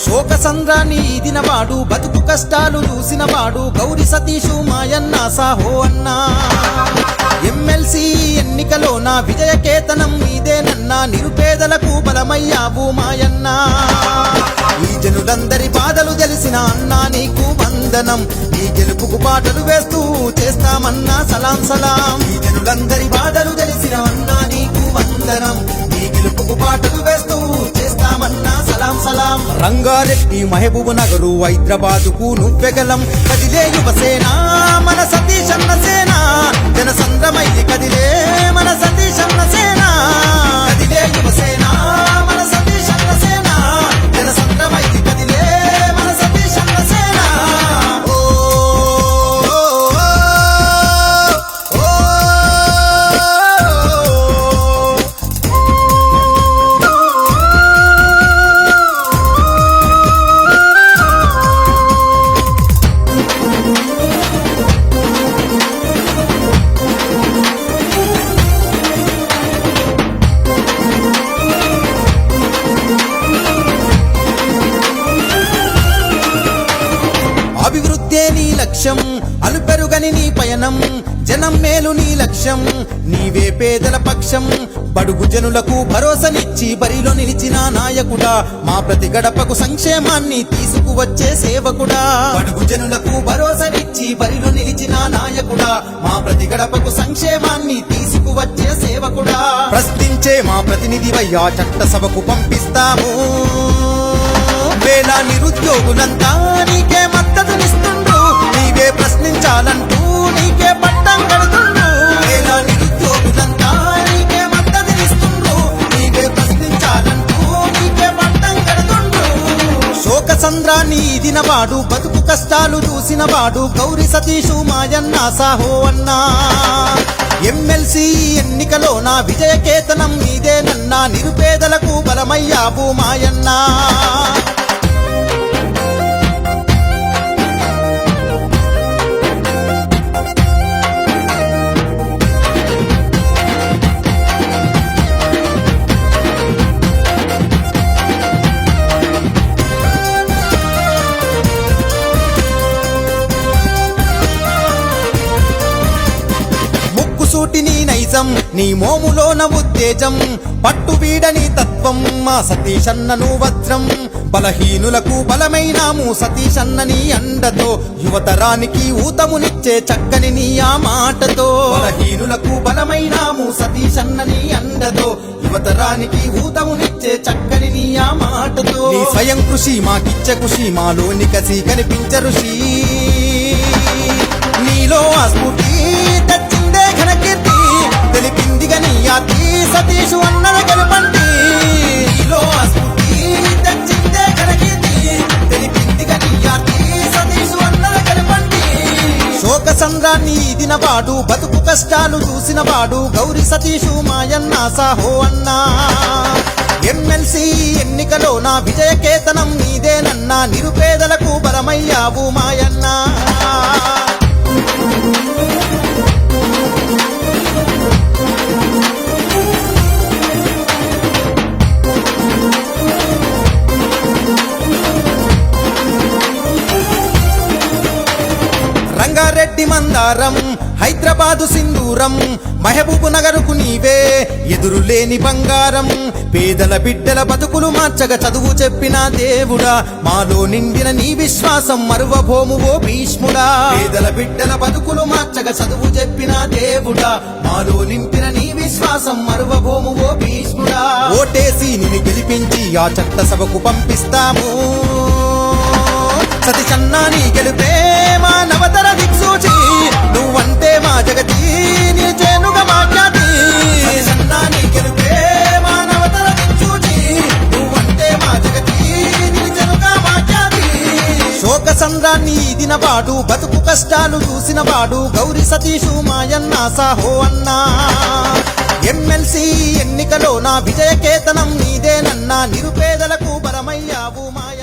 శోక సంద్రాన్ని ఈదినవాడు బతుకు కష్టాలు చూసినవాడు గౌరి సతీషు మాయన్న సాహో అన్నా ఎమ్మెల్సీ ఎన్నికలో నా విజయకేతనం మీదేనన్నా నిరుపేదలకు బలమయ్యావు మాయన్న ఈ జనులందరి బాధలు తెలిసిన అన్నా నీకు వందనం నీ గెలుపుకు పాటలు వేస్తూ చేస్తామన్నా సలాం సలాం ఈ జనులందరి బాధలు తెలిసిన అన్నా నీకు వందనం నీ గెలుపుకు పాటలు వేస్తూ చేస్తామన్నా సలాం సలాం రంగారెడ్డి మహబూబ్ నగరు హైదరాబాదుకు నువ్వెగలం కదిలే యువసేన మన సతీష్ అన్న సేన జనసంద్రమయ్యి కదిలే మన సతీష్ అన్న సేన కదిలే యువసేన మన సతీష్ అన్న సేన జనసంద్రమయ్యి కదిలే మన సతీష్ అన్న సేన ఓ ఓ అభివృద్ధే నీ లక్ష్యం అలుపెరుగని నీ పయనం జనం మేలు నీ లక్ష్యం నీవే పేదల పక్షం బడుగు జనులకు భరోసనిచ్చి బరిలో నిలిచిన నాయకుడా మా ప్రతి గడపకు సంక్షేమాన్ని తీసుకువచ్చే సేవకుడా బడుగు జనులకు భరోసనిచ్చి బరిలో నిలిచిన నాయకుడా మా ప్రతి గడపకు సంక్షేమాన్ని తీసుకువచ్చే సేవకుడా ప్రశ్నించే మా ప్రతినిధివయ్యా చట్టసభకు పంపిస్తాము వేల నిరుద్యోగులంతా నీకే మద్దతునిస్తుండ్రు నీవే ప్రశ్నించాలంటూ నీకే పట్టం కడుతుండ్రు వేల నిరుద్యోగులంతా నీకే మద్దతునిస్తుండ్రు నీవే ప్రశ్నించాలంటూ నీకే పట్టం కడుతుండ్రు శోక సంద్రాన్ని ఈదినవాడు బతుకు కష్టాలు చూసినవాడు గౌరి సతీషు మాయన్న సాహో అన్నా ఎమ్మెల్సీ ఎన్నికలో నా విజయకేతనం నీదేనన్నా నిరుపేదలకు బలమయ్యావు మాయన్నా సూటి నీ నైజం నీ మోములోన ఉత్తేజం పట్టు వీడని తత్వం మా సతీషన్నను వజ్రం బలహీనులకు బలమైనాము సతీషన్నని అండతో యువతరానికి ఊతమునిచ్చే చక్కని నీ ఆ మాటతో బలహీనులకు బలమైనాము సతీషన్నని అండతో యువతరానికి ఊతమునిచ్చే చక్కని నీ ఆ మాటతో నీ స్వయం కృషి మాకిచ్చే కృషి మాలోని కసి కనిపించ ఋషి నీలో ఆ స్ఫూర్తి తెచ్చిందే ఘనకీర్తి తెలిపిందిగా నీ యాతి సతీషు అన్నల గెలుపంటి నీలో ఆ స్ఫూర్తి తెచ్చిందే ఘనకీర్తి తెలిపిందిగా నీ యాతి సతీషు అన్నల గెలుపంటి శోక సంద్రాన్ని ఈదినవాడు బతుకు కష్టాలు చూసినవాడు గౌరి సతీషు మాయన్న సాహో అన్నా ఎమ్మెల్సీ ఎన్నికలో నా విజయకేతనం నీదేనన్నా నిరుపేదలకు బలమయ్యావు మాయన్నా రంగారెడ్డి మందారం హైదరాబాదు సింధూరం మహబూబ్ నగరుకు నీవే ఎదురులేని బంగారం పేదల బిడ్డల బతుకులు మార్చగా చదువు చెప్పిన దేవుడా మాలో నిండిన నీ విశ్వాసం మరువభోము ఓ భీష్ముడా పేదల బిడ్డల బతుకులు మార్చగా చదువు చెప్పిన దేవుడా మాలో నింపిన నీ విశ్వాసం మరువభోము ఓ భీష్ముడా ఓటేసి నిన్ను గెలిపించి ఆ చట్టసభకు పంపిస్తాము సతీషన్నా నీ గెలుపే మా నవతర దిక్సూచి నువ్వంటే మా జగతి నీ చేనుగా మా ఖ్యాతి సతీషన్నా నీ గెలుపే మా నవతర దిక్సూచి నువ్వంటే మా జగతి నీ చేనుగా మా ఖ్యాతి శోక సంద్రాన్ని ఈదినవాడు బతుకు కష్టాలు చూసినవాడు గౌరి సతీషు మాయన్న సాహో అన్నా ఎమ్మెల్సీ ఎన్నికలో నా విజయకేతనం నీదేనన్నా నిరుపేదలకు బలమయ్యావు మాయ